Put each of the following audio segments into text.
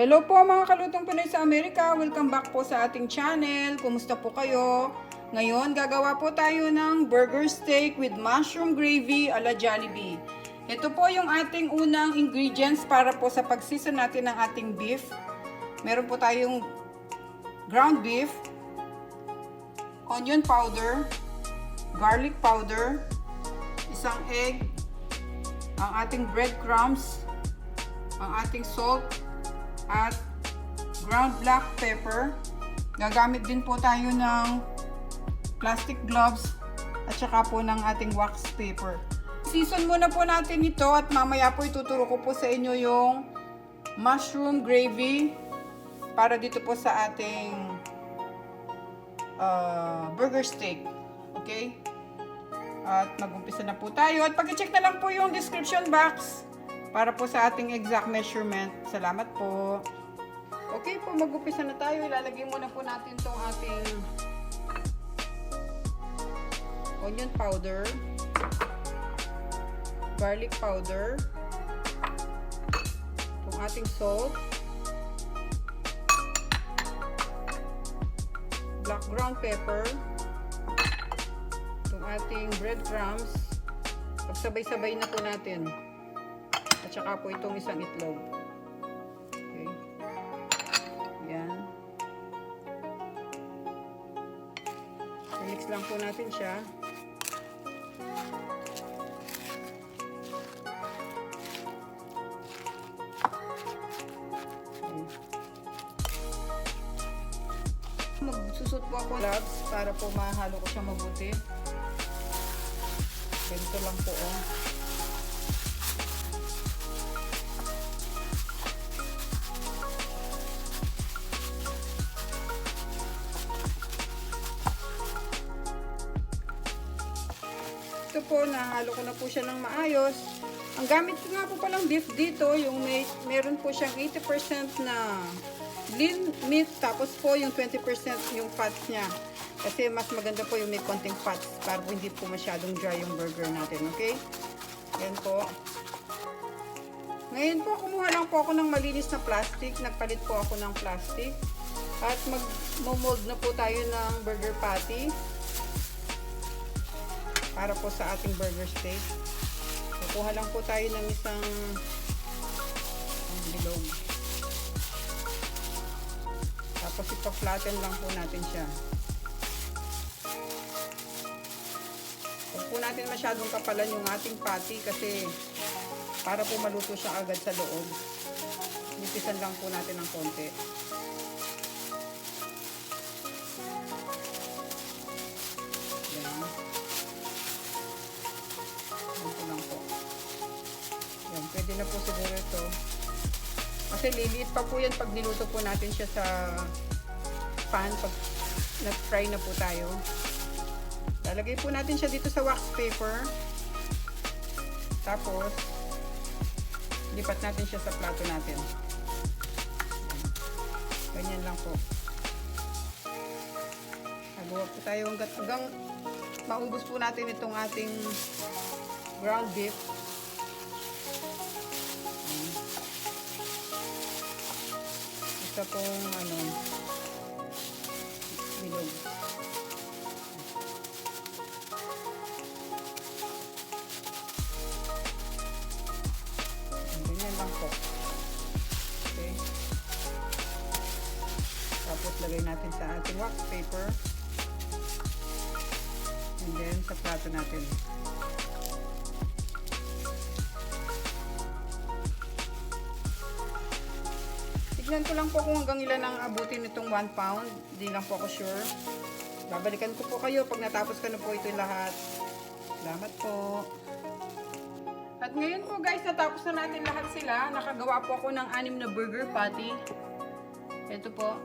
Hello po mga kalutong Pinoy sa Amerika. Welcome back po sa ating channel. Kumusta po kayo? Ngayon, gagawa po tayo ng burger steak with mushroom gravy ala Jollibee. Ito po yung ating unang ingredients para po sa pag-season natin ng ating beef. Meron po tayong ground beef, onion powder, garlic powder, isang egg, ang ating breadcrumbs, ang ating salt, at ground black pepper. Gagamit din po tayo ng plastic gloves at saka po ng ating wax paper. Season muna po natin ito at mamaya po ituturo ko po sa inyo yung mushroom gravy para dito po sa ating burger steak. Okay? At mag-umpisa na po tayo. At pag-check na lang po yung description box para po sa ating exact measurement. Salamat po. Okay po, mag-umpisa na tayo. Ilalagay muna po natin itong ating onion powder, garlic powder, itong ating salt, black ground pepper, itong ating breadcrumbs. Pagsabay-sabay na po natin. At saka po itong isang itlog. Okay. Yan. Mix lang po natin siya. Okay. Magsusot po ako gloves para po mahalo ko siya mabuti. Ganito lang po Ito po, nahalo ko na po siya ng maayos. Ang gamit ko nga po palang beef dito, yung meron po siyang 80% na lean meat, tapos po yung 20% yung fats niya. Kasi mas maganda po yung may konting fats para po hindi po masyadong dry yung burger natin, okay? Yan po. Ngayon po, kumuha lang po ako ng malinis na plastic. Nagpalit po ako ng plastic. At mag-mold na po tayo ng burger patty para po sa ating burger steak. Kukuha lang po tayo ng isang bilog. Tapos ipa-flatten lang po natin siya. Huwag po natin masyadong kapalan yung ating patty kasi para po maluto siya agad sa loob. Nipisan lang po natin ng konti. Pwede na po siguro ito. Kasi liliit pa po yan pag niluto po natin siya sa pan. Pag nag-fry na po tayo. Lalagay po natin siya dito sa wax paper. Tapos, lipat natin siya sa plato natin. Ganyan lang po. Nagawa po tayo hanggang maubos po natin itong ating ground beef. Isa pong bilog. Ganyan lang po. Okay. Tapos lagay natin sa ating wax paper. And then sa plato natin. Tignan ko lang po kung hanggang ilan ang abutin nitong 1 pound. Hindi lang po ako sure. Babalikan ko po kayo pag natapos ko na po ito lahat. Salamat po. At ngayon po guys, natapos na natin lahat sila. Nakagawa po ako ng 6 na burger patty. Ito po.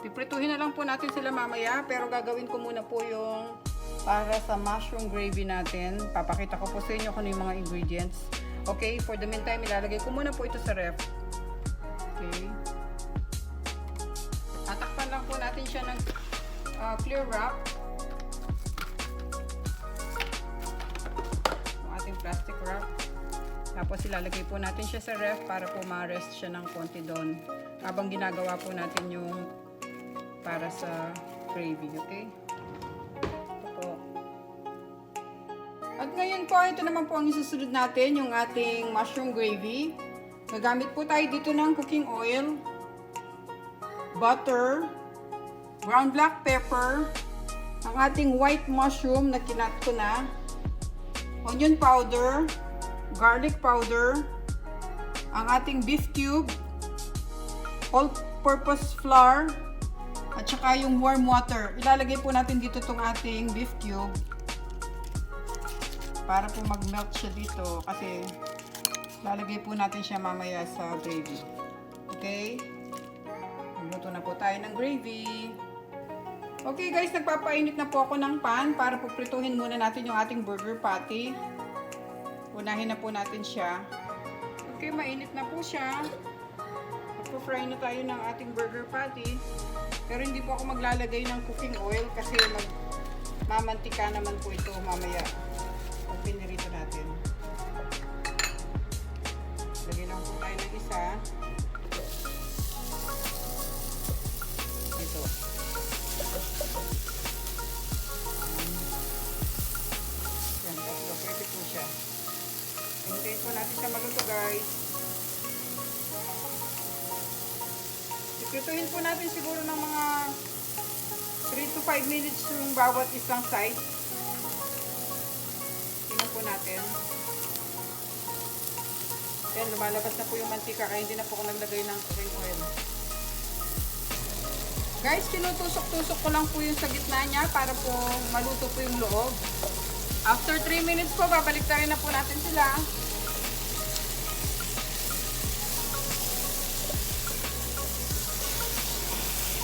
Piprituhin na lang po natin sila mamaya. Pero gagawin ko muna po yung para sa mushroom gravy natin. Papakita ko po sa inyo kung ano yung mga ingredients. Okay, for the meantime, ilalagay ko muna po ito sa ref. Okay. Tatakpan lang po natin siya ng clear wrap. Yung ating plastic wrap. Tapos ilalagay po natin siya sa ref para po ma-rest siya ng konti doon. Habang ginagawa po natin yung para sa gravy, okay? Ito po. At ngayon po, ito naman po ang isusunod natin, yung ating mushroom gravy. Gagamit po tayo dito ng cooking oil, butter, ground black pepper, ang ating white mushroom na kinat ko na, onion powder, garlic powder, ang ating beef cube, all-purpose flour, at saka yung warm water. Ilalagay po natin dito itong ating beef cube para po mag-melt siya dito kasi lalagay po natin siya mamaya sa gravy. Okay? Magluto na po tayo ng gravy. Okay guys, nagpapainit na po ako ng pan para po prituhin muna natin yung ating burger patty. Unahin na po natin siya. Okay, mainit na po siya. Magpo-fry na tayo ng ating burger patty. Pero hindi po ako maglalagay ng cooking oil kasi mamantika naman po ito mamaya pag pinirito natin. Lagay lang po tayo ng isa. Ito. Yan, tatlo. Pwede po siya. Hintayin po natin siya maluto guys. Iprituhin po natin siguro ng mga 3 to 5 minutes yung bawat isang side. Tingnan po natin. Yan, lumalabas na po yung mantika kaya hindi na po ako naglagay ng cooking oil. Guys, kinutusok-tusok ko lang po yung sa gitna niya para po maluto po yung loob. After 3 minutes po, babalik na po natin sila.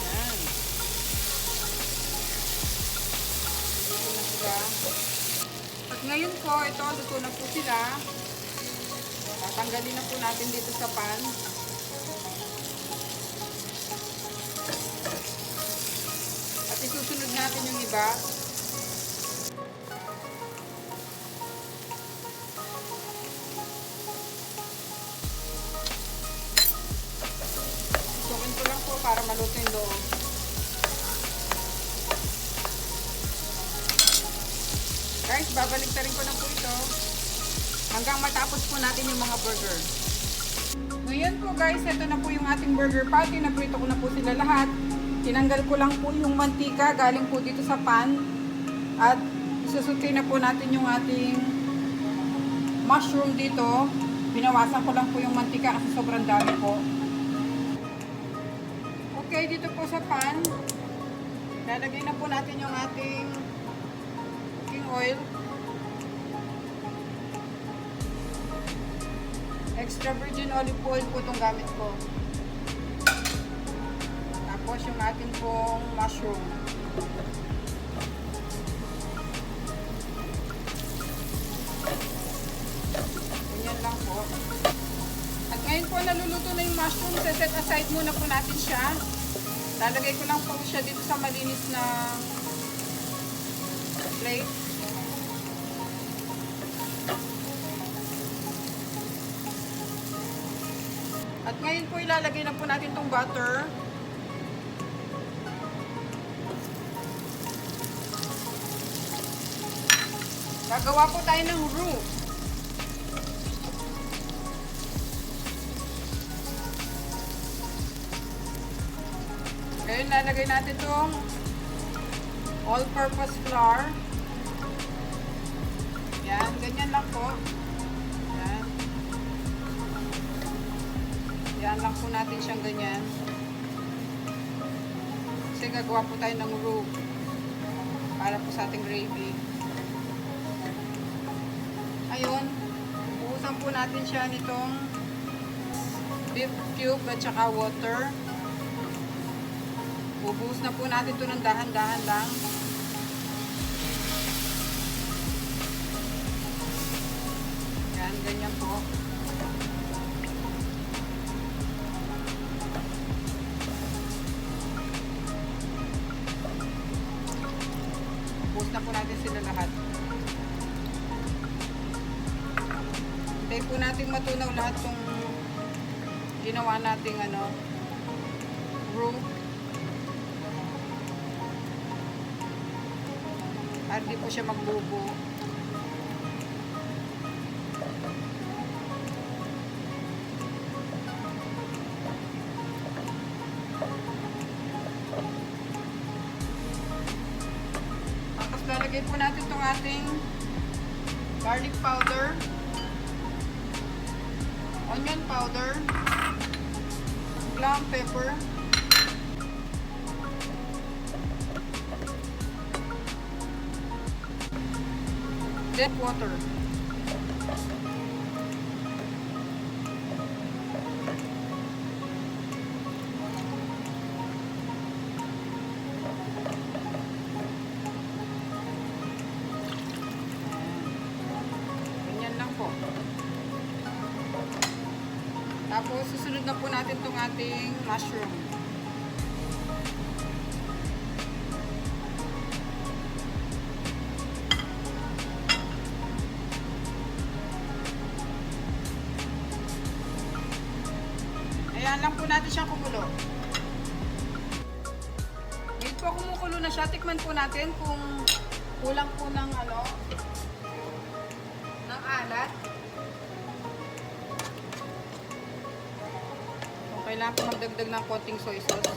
Yan. Luto na sila. At ngayon po, ito, luto na po sila. Tatanggalin na po natin dito sa pan. At isusunod natin yung iba. Sukin ko lang po para maluto yung loob. Guys, babalik na rin ko na po ito hanggang matapos po natin yung mga burger. Ngayon po guys, ito na po yung ating burger patty. Naprito ko na po sila lahat. Tinanggal ko lang po yung mantika galing po dito sa pan. At isusuti na po natin yung ating mushroom dito. Binawasan ko lang po yung mantika kasi sobrang dami po. Okay, dito po sa pan, lalagay na po natin yung ating cooking oil. Extra virgin olive oil po itong gamit ko. Tapos yung ating pong mushroom. Ganyan lang po. At ngayon po naluluto na yung mushroom. Set aside muna po natin siya. Lalagay ko lang po siya dito sa malinis na plate. At ngayon po ilalagay na po natin itong butter. Gagawa po tayo ng roux. Ngayon lalagay natin itong all-purpose flour. Yan, ganyan lang po. Yan. Yan lang po natin siyang ganyan. Kasi gagawa po tayo ng roux para po sa ating gravy. Ayun, buhusan po natin siya nitong beef cube at saka water. Bubuhos na po natin ito ng dahan-dahan lang. Yan, ganyan po. Buhos na po natin sila lahat. Hintayin po natin matunaw lahat yung ginawa nating roux. Para di po siya magbubo. Tapos lalagay po natin itong ating garlic powder, onion powder, ground pepper, then water. Ganyan lang po. Tapos susunod na po natin itong ating mushroom. Ayan lang po natin siya kumulo. Ngayon po kumukulo na siya, tikman po natin kung kulang po ng ng alat. Kung kailangan po magdagdag ng konting soy sauce.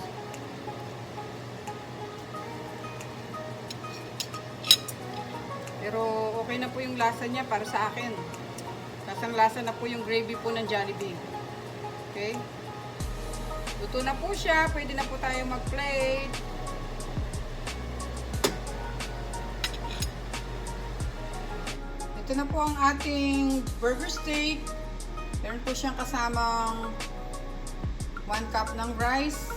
Pero okay na po yung lasa niya para sa akin. Lasang-lasa na po yung gravy po ng Jollibee. Okay? Luto na po siya. Pwede na po tayo mag-plate. Ito na po ang ating burger steak. Meron po siyang kasamang 1 cup ng rice.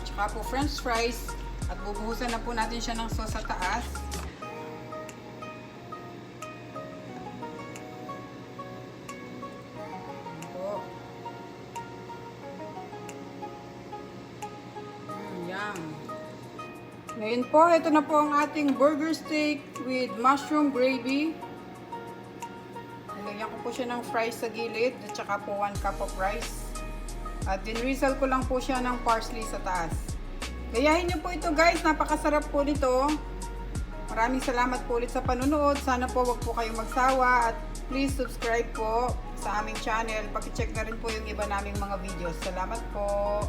Tsaka po french fries. At bubuhusan na po natin siya ng sauce sa taas. Ngayon po, ito na po ang ating burger steak with mushroom gravy. Nilagyan ko po siya ng fries sa gilid at saka po 1 cup of rice. At dinrizzle ko lang po siya ng parsley sa taas. Gayahin niyo po ito guys, napakasarap po nito. Maraming salamat po ulit sa panunood. Sana po wag po kayong magsawa at please subscribe po sa aming channel. Paki-check na rin po yung iba naming mga videos. Salamat po!